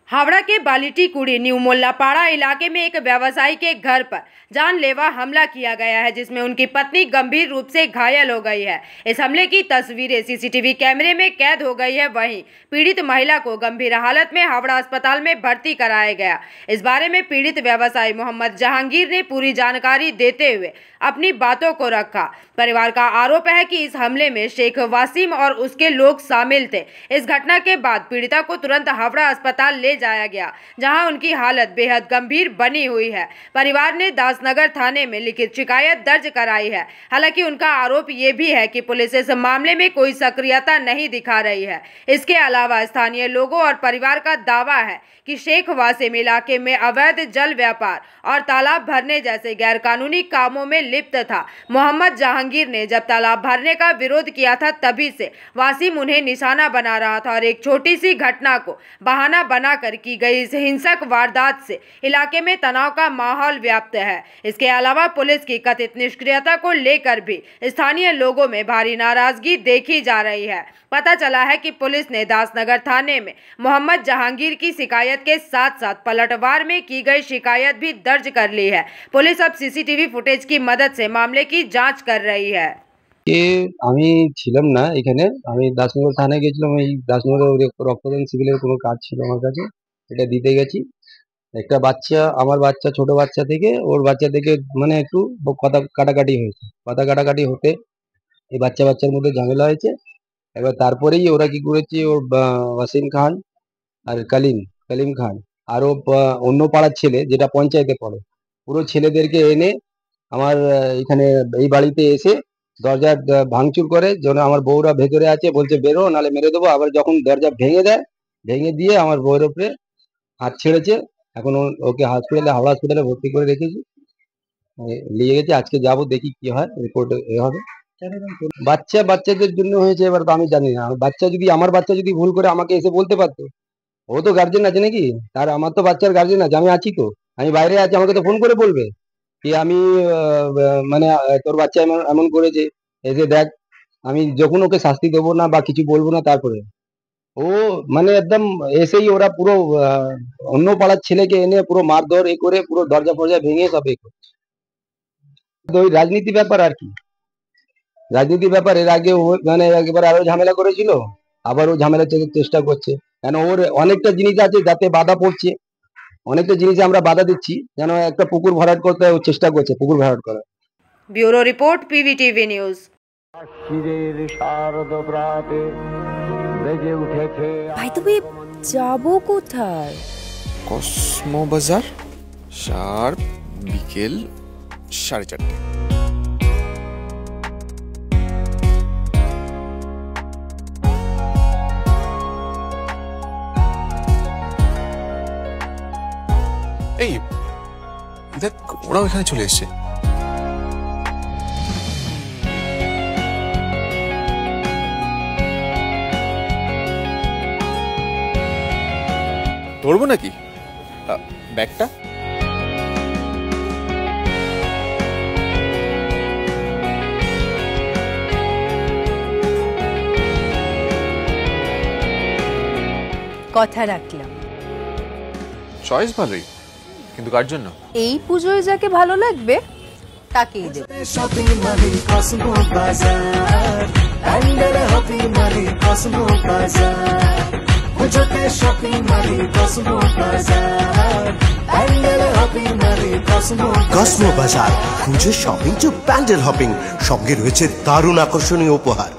हावड़ा के बालिटीकुड़ी न्यू मोल्लापाड़ा इलाके में एक व्यवसायी के घर पर जानलेवा हमला किया गया है, जिसमें उनकी पत्नी गंभीर रूप से घायल हो गई है। इस हमले की तस्वीरें सीसीटीवी कैमरे में कैद हो गई है। वहीं पीड़ित महिला को गंभीर हालत में हावड़ा अस्पताल में भर्ती कराया गया। इस बारे में पीड़ित व्यवसायी मोहम्मद जहांगीर ने पूरी जानकारी देते हुए अपनी बातों को रखा। परिवार का आरोप है कि इस हमले में शेख वासिम और उसके लोग शामिल थे। इस घटना के बाद पीड़िता को तुरंत हावड़ा अस्पताल ले जाया गया, जहां उनकी हालत बेहद गंभीर बनी हुई है। परिवार ने दासनगर थाने में लिखित शिकायत दर्ज कराई है। हालांकि उनका आरोप ये भी है कि पुलिस इस मामले में कोई सक्रियता नहीं दिखा रही है। इसके अलावा स्थानीय लोगों और परिवार का दावा है कि शेख वासिम इलाके में अवैध जल व्यापार और तालाब भरने जैसे गैरकानूनी कामों में लिप्त था। मोहम्मद जहांगीर ने जब तालाब भरने का विरोध किया था, तभी से वासिम उन्हें निशाना बना रहा था और एक छोटी सी घटना को बहाना बनाकर की गई इस हिंसक वारदात से इलाके में तनाव का माहौल व्याप्त है। इसके अलावा पुलिस की कथित निष्क्रियता को लेकर भी स्थानीय लोगों में भारी नाराजगी देखी जा रही है। पता चला है कि पुलिस ने दासनगर थाने में मोहम्मद जहांगीर की शिकायत के साथ साथ पलटवार में की गई शिकायत भी दर्ज कर ली है। पुलिस अब सीसीटीवी फुटेज की मदद से मामले की जांच कर रही है। আমি ছিলাম না এখানে, আমি দাসনগর থানায় গেছিলাম। এই দাসনগরে রক্তদান শিবিরের কোনো কাজ ছিল আমার কাছে, এটা দিতে গেছি। একটা বাচ্চা, আমার বাচ্চা, ছোট বাচ্চা থেকে ওর বাচ্চা থেকে মানে একটু কথা কাটাকাটি হয়েছে। কথা কাটাকাটি হতে এই বাচ্চার মধ্যে ঝামেলা হয়েছে। এবার তারপরেই ওরা কি করেছে, ওর ওয়াসিম খান আর কালিম খান আরও অন্য পাড়ার ছেলে, যেটা পঞ্চায়েতে পড়ে, পুরো ছেলেদেরকে এনে আমার এখানে এই বাড়িতে এসে দরজা ভাঙচুর করে। যেন আমার বউরা ভেতরে আছে, বলছে বেরো নাহলে মেরে দেবো। আবার যখন দরজা ভেঙে দেয়, ভেঙে দিয়ে আমার বউয়ের উপরে হাত ছেড়েছে। এখন ওকে হাসপাতালে, হাওড়া হসপিটালে ভর্তি করে রেখেছি, নিয়ে গেছি। আজকে যাবো, দেখি কি হয়, রিপোর্ট এ হবে। বাচ্চাদের জন্য হয়েছে, এবার তো আমি জানি না। আমার বাচ্চা যদি ভুল করে আমাকে এসে বলতে পারতো। ও তো গার্জেন আছে নাকি তার? আমার তো বাচ্চার গার্জেন আছে, আমি আছি তো, আমি বাইরে আছি, আমাকে তো ফোন করে বলবে কি আমি মানে তোর বাচ্চা এমন করেছে, এসে দেখ। আমি যখন ওকে শাস্তি দেবো না বা কিছু বলবো না, তারপরে ও মানে একদম এসেই ওরা পুরো অন্য পাড়ার ছেলেকে এনে পুরো মারধর করে পুরো দরজা ফরজা ভেঙে সব করছে। ওই রাজনীতি ব্যাপার আর কি, রাজনীতি ব্যাপার। এর আগে মানে একবার আরো ঝামেলা করেছিল, আবার ও ঝামেলা চেষ্টা করছে। কেন ওর অনেকটা জিনিস আছে যাতে বাধা পড়ছে, অনেকটা জিনিসে আমরা বাধা দিচ্ছি, যেন একটা পুকুর ভরাট করতে ও চেষ্টা করছে, পুকুর ভরাট করার। Bureau report, PVTV news. ভাই তুমি যাবো কোথায়? কসমো বাজার, শার্প বিকেল 4:30। এই দেখ, ওরাও এখানে চলে এসছে। ধরবো নাকি ব্যাগটা? কথা রাখলাম। চয়েস ভালোই, কিন্তু কার জন্য? এই পুজোয় যাকে ভালো লাগবে তাকেই দেব। কসমো বাজার, খুঁজে শপিং টু প্যান্ডেল হপিং, সঙ্গে রয়েছে দারুণ আকর্ষণীয় উপহার।